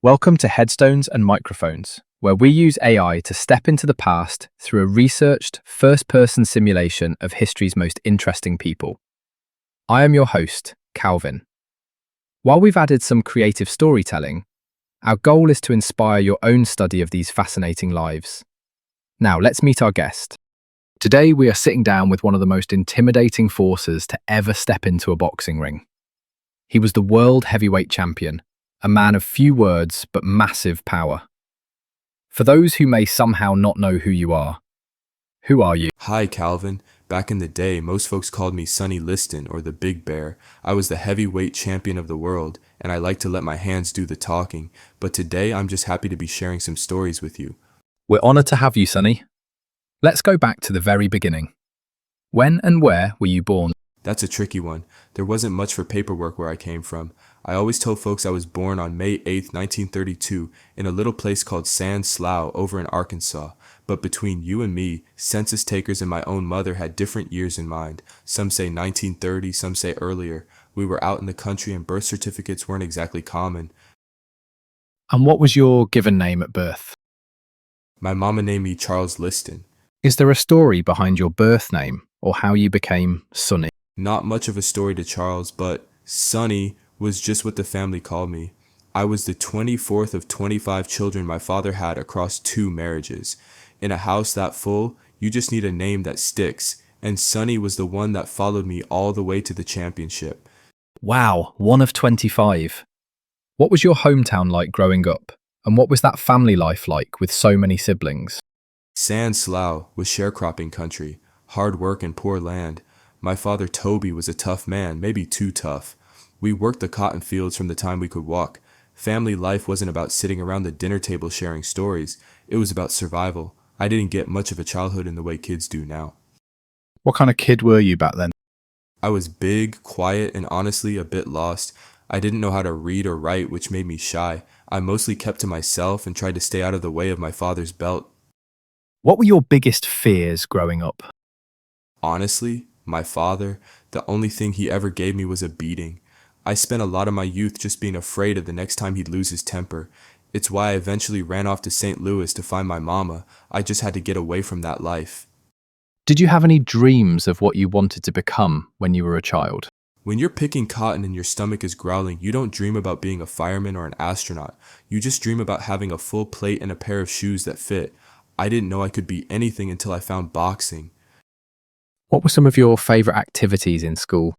Welcome to Headstones and Microphones, where we use AI to step into the past through a researched, first-person simulation of history's most interesting people. I am your host, Calvin. While we've added some creative storytelling, our goal is to inspire your own study of these fascinating lives. Now, let's meet our guest. Today, we are sitting down with one of the most intimidating forces to ever step into a boxing ring. He was the world heavyweight champion, a man of few words but massive power. For those who may somehow not know who you are, who are you? Hi, Calvin. Back in the day, most folks called me Sonny Liston or the Big Bear. I was the heavyweight champion of the world, and I like to let my hands do the talking. But today, I'm just happy to be sharing some stories with you. We're honored to have you, Sonny. Let's go back to the very beginning. When and where were you born? That's a tricky one. There wasn't much for paperwork where I came from. I always tell folks I was born on May 8th, 1932, in a little place called Sand Slough over in Arkansas. But between you and me, census takers and my own mother had different years in mind. Some say 1930, some say earlier. We were out in the country and birth certificates weren't exactly common. And what was your given name at birth? My mama named me Charles Liston. Is there a story behind your birth name or how you became Sonny? Not much of a story to Charles, but Sonny was just what the family called me. I was the 24th of 25 children my father had across 2 marriages. In a house that full, you just need a name that sticks, and Sonny was the one that followed me all the way to the championship. Wow, one of 25. What was your hometown like growing up? And what was that family life like with so many siblings? Sand Slough was sharecropping country, hard work and poor land. My father Toby was a tough man, maybe too tough. We worked the cotton fields from the time we could walk. Family life wasn't about sitting around the dinner table sharing stories. It was about survival. I didn't get much of a childhood in the way kids do now. What kind of kid were you back then? I was big, quiet, and honestly a bit lost. I didn't know how to read or write, which made me shy. I mostly kept to myself and tried to stay out of the way of my father's belt. What were your biggest fears growing up? Honestly, my father, the only thing he ever gave me was a beating. I spent a lot of my youth just being afraid of the next time he'd lose his temper. It's why I eventually ran off to St. Louis to find my mama. I just had to get away from that life. Did you have any dreams of what you wanted to become when you were a child? When you're picking cotton and your stomach is growling, you don't dream about being a fireman or an astronaut. You just dream about having a full plate and a pair of shoes that fit. I didn't know I could be anything until I found boxing. What were some of your favorite activities in school?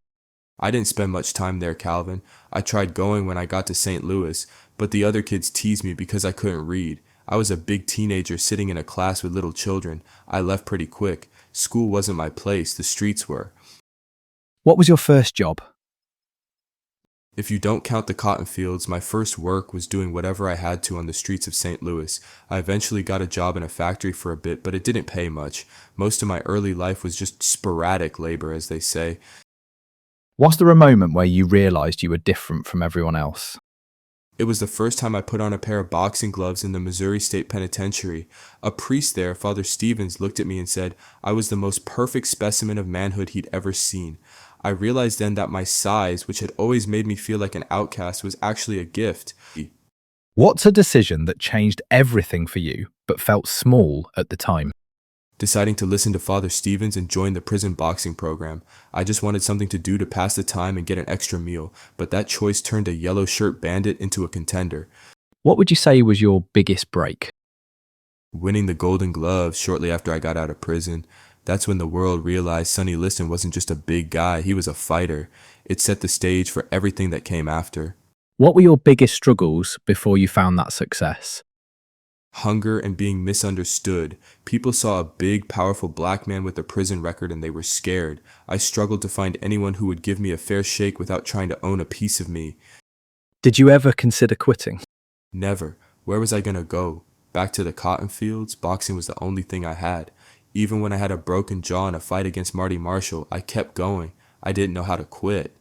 I didn't spend much time there, Calvin. I tried going when I got to St. Louis, but the other kids teased me because I couldn't read. I was a big teenager sitting in a class with little children. I left pretty quick. School wasn't my place, the streets were. What was your first job? If you don't count the cotton fields, my first work was doing whatever I had to on the streets of St. Louis. I eventually got a job in a factory for a bit, but it didn't pay much. Most of my early life was just sporadic labor, as they say. Was there a moment where you realized you were different from everyone else? It was the first time I put on a pair of boxing gloves in the Missouri State Penitentiary. A priest there, Father Stevens, looked at me and said I was the most perfect specimen of manhood he'd ever seen. I realized then that my size, which had always made me feel like an outcast, was actually a gift. What's a decision that changed everything for you, but felt small at the time? Deciding to listen to Father Stevens and join the prison boxing program. I just wanted something to do to pass the time and get an extra meal, but that choice turned a yellow shirt bandit into a contender. What would you say was your biggest break? Winning the Golden Glove shortly after I got out of prison. That's when the world realized Sonny Liston wasn't just a big guy, he was a fighter. It set the stage for everything that came after. What were your biggest struggles before you found that success? Hunger and being misunderstood. People saw a big, powerful black man with a prison record and they were scared. I struggled to find anyone who would give me a fair shake without trying to own a piece of me. Did you ever consider quitting? Never. Where was I gonna go? Back to the cotton fields? Boxing was the only thing I had. Even when I had a broken jaw in a fight against Marty Marshall, I kept going. I didn't know how to quit.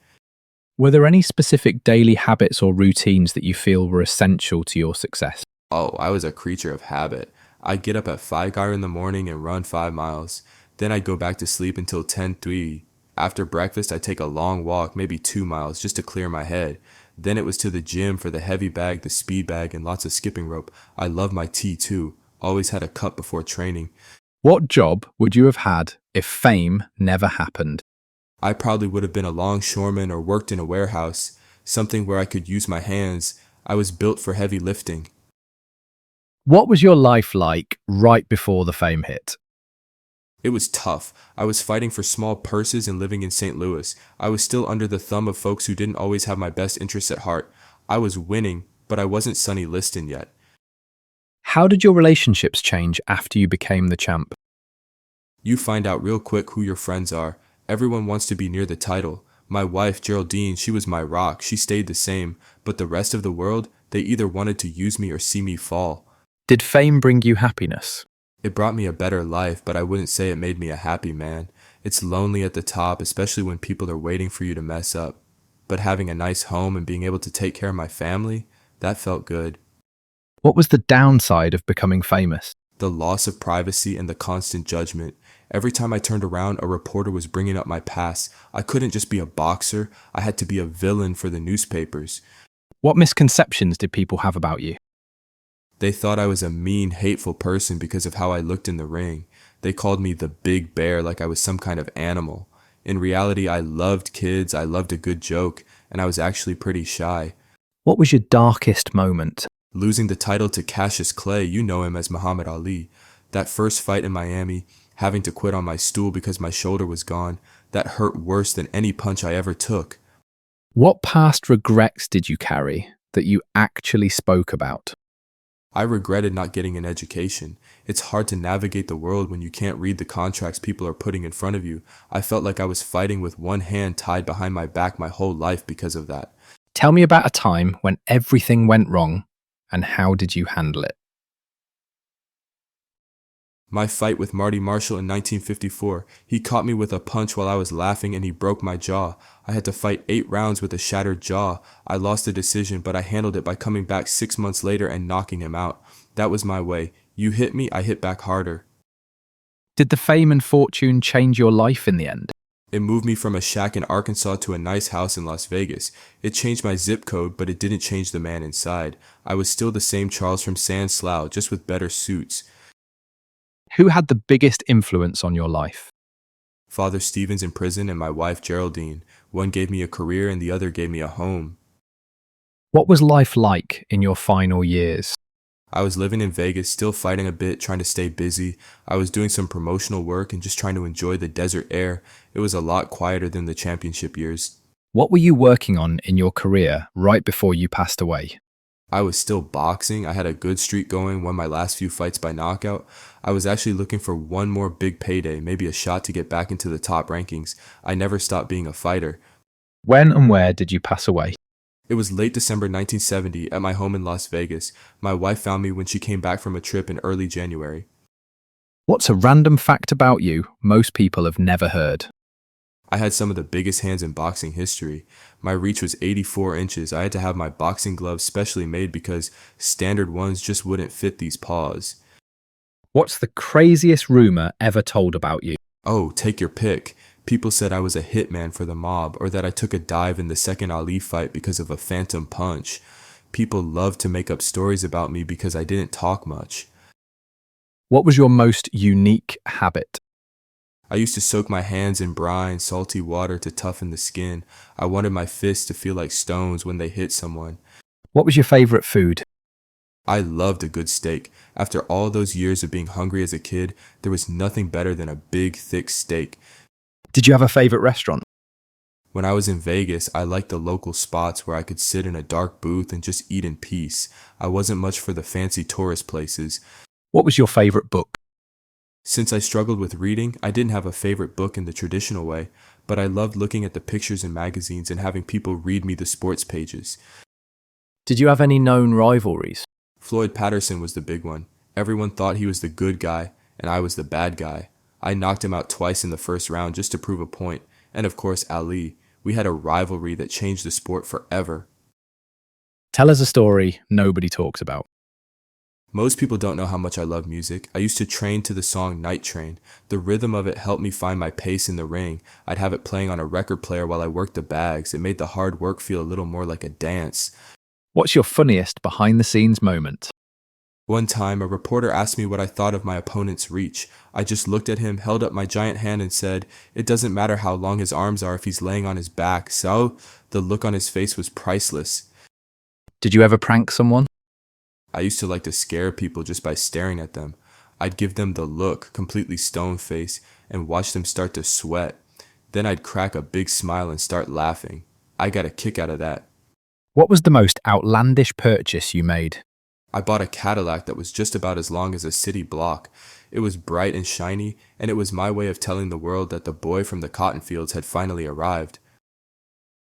Were there any specific daily habits or routines that you feel were essential to your success? Oh, I was a creature of habit. I'd get up at 5 in the morning and run 5 miles. Then I'd go back to sleep until 10:03. After breakfast, I'd take a long walk, maybe 2 miles, just to clear my head. Then it was to the gym for the heavy bag, the speed bag, and lots of skipping rope. I love my tea too. Always had a cup before training. What job would you have had if fame never happened? I probably would have been a longshoreman or worked in a warehouse, something where I could use my hands. I was built for heavy lifting. What was your life like right before the fame hit? It was tough. I was fighting for small purses and living in St. Louis. I was still under the thumb of folks who didn't always have my best interests at heart. I was winning, but I wasn't Sonny Liston yet. How did your relationships change after you became the champ? You find out real quick who your friends are. Everyone wants to be near the title. My wife, Geraldine, she was my rock. She stayed the same. But the rest of the world, they either wanted to use me or see me fall. Did fame bring you happiness? It brought me a better life, but I wouldn't say it made me a happy man. It's lonely at the top, especially when people are waiting for you to mess up. But having a nice home and being able to take care of my family, that felt good. What was the downside of becoming famous? The loss of privacy and the constant judgment. Every time I turned around, a reporter was bringing up my past. I couldn't just be a boxer, I had to be a villain for the newspapers. What misconceptions did people have about you? They thought I was a mean, hateful person because of how I looked in the ring. They called me the big bear like I was some kind of animal. In reality, I loved kids, I loved a good joke, and I was actually pretty shy. What was your darkest moment? Losing the title to Cassius Clay, you know him as Muhammad Ali. That first fight in Miami, having to quit on my stool because my shoulder was gone, that hurt worse than any punch I ever took. What past regrets did you carry that you actually spoke about? I regretted not getting an education. It's hard to navigate the world when you can't read the contracts people are putting in front of you. I felt like I was fighting with one hand tied behind my back my whole life because of that. Tell me about a time when everything went wrong and how did you handle it? My fight with Marty Marshall in 1954. He caught me with a punch while I was laughing and he broke my jaw. I had to fight 8 rounds with a shattered jaw. I lost the decision, but I handled it by coming back 6 months later and knocking him out. That was my way. You hit me, I hit back harder. Did the fame and fortune change your life in the end? It moved me from a shack in Arkansas to a nice house in Las Vegas. It changed my zip code, but it didn't change the man inside. I was still the same Charles from San Slough, just with better suits. Who had the biggest influence on your life? Father Stevens in prison and my wife Geraldine. One gave me a career and the other gave me a home. What was life like in your final years? I was living in Vegas, still fighting a bit, trying to stay busy. I was doing some promotional work and just trying to enjoy the desert air. It was a lot quieter than the championship years. What were you working on in your career right before you passed away? I was still boxing. I had a good streak going, won my last few fights by knockout. I was actually looking for one more big payday, maybe a shot to get back into the top rankings. I never stopped being a fighter. When and where did you pass away? It was late December 1970 at my home in Las Vegas. My wife found me when she came back from a trip in early January. What's a random fact about you most people have never heard? I had some of the biggest hands in boxing history. My reach was 84 inches. I had to have my boxing gloves specially made because standard ones just wouldn't fit these paws. What's the craziest rumor ever told about you? Oh, take your pick. People said I was a hitman for the mob or that I took a dive in the second Ali fight because of a phantom punch. People loved to make up stories about me because I didn't talk much. What was your most unique habit? I used to soak my hands in brine, salty water to toughen the skin. I wanted my fists to feel like stones when they hit someone. What was your favorite food? I loved a good steak. After all those years of being hungry as a kid, there was nothing better than a big, thick steak. Did you have a favorite restaurant? When I was in Vegas, I liked the local spots where I could sit in a dark booth and just eat in peace. I wasn't much for the fancy tourist places. What was your favorite book? Since I struggled with reading, I didn't have a favorite book in the traditional way, but I loved looking at the pictures in magazines and having people read me the sports pages. Did you have any known rivalries? Floyd Patterson was the big one. Everyone thought he was the good guy, and I was the bad guy. I knocked him out twice in the first round just to prove a point. And of course, Ali. We had a rivalry that changed the sport forever. Tell us a story nobody talks about. Most people don't know how much I love music. I used to train to the song Night Train. The rhythm of it helped me find my pace in the ring. I'd have it playing on a record player while I worked the bags. It made the hard work feel a little more like a dance. What's your funniest behind-the-scenes moment? One time, a reporter asked me what I thought of my opponent's reach. I just looked at him, held up my giant hand, and said, "It doesn't matter how long his arms are if he's laying on his back." So, the look on his face was priceless. Did you ever prank someone? I used to like to scare people just by staring at them. I'd give them the look, completely stone-faced, and watch them start to sweat. Then I'd crack a big smile and start laughing. I got a kick out of that. What was the most outlandish purchase you made? I bought a Cadillac that was just about as long as a city block. It was bright and shiny, and it was my way of telling the world that the boy from the cotton fields had finally arrived.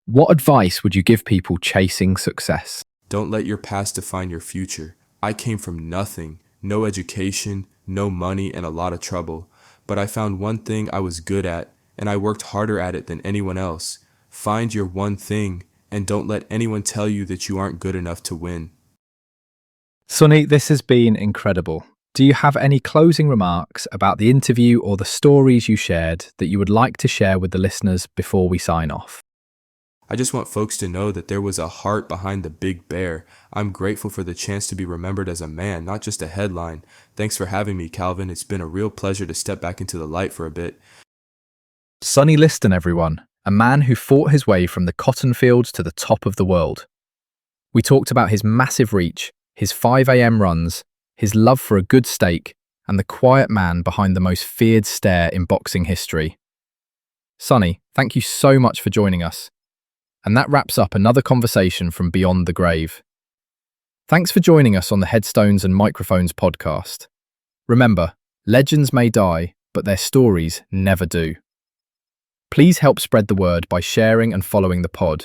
What advice would you give people chasing success? Don't let your past define your future. I came from nothing, no education, no money, and a lot of trouble. But I found one thing I was good at, and I worked harder at it than anyone else. Find your one thing, and don't let anyone tell you that you aren't good enough to win. Sonny, this has been incredible. Do you have any closing remarks about the interview or the stories you shared that you would like to share with the listeners before we sign off? I just want folks to know that there was a heart behind the big bear. I'm grateful for the chance to be remembered as a man, not just a headline. Thanks for having me, Calvin. It's been a real pleasure to step back into the light for a bit. Sonny Liston, everyone, a man who fought his way from the cotton fields to the top of the world. We talked about his massive reach, his 5 a.m. runs, his love for a good steak, and the quiet man behind the most feared stare in boxing history. Sonny, thank you so much for joining us. And that wraps up another conversation from Beyond the Grave. Thanks for joining us on the Headstones and Microphones podcast. Remember, legends may die, but their stories never do. Please help spread the word by sharing and following the pod.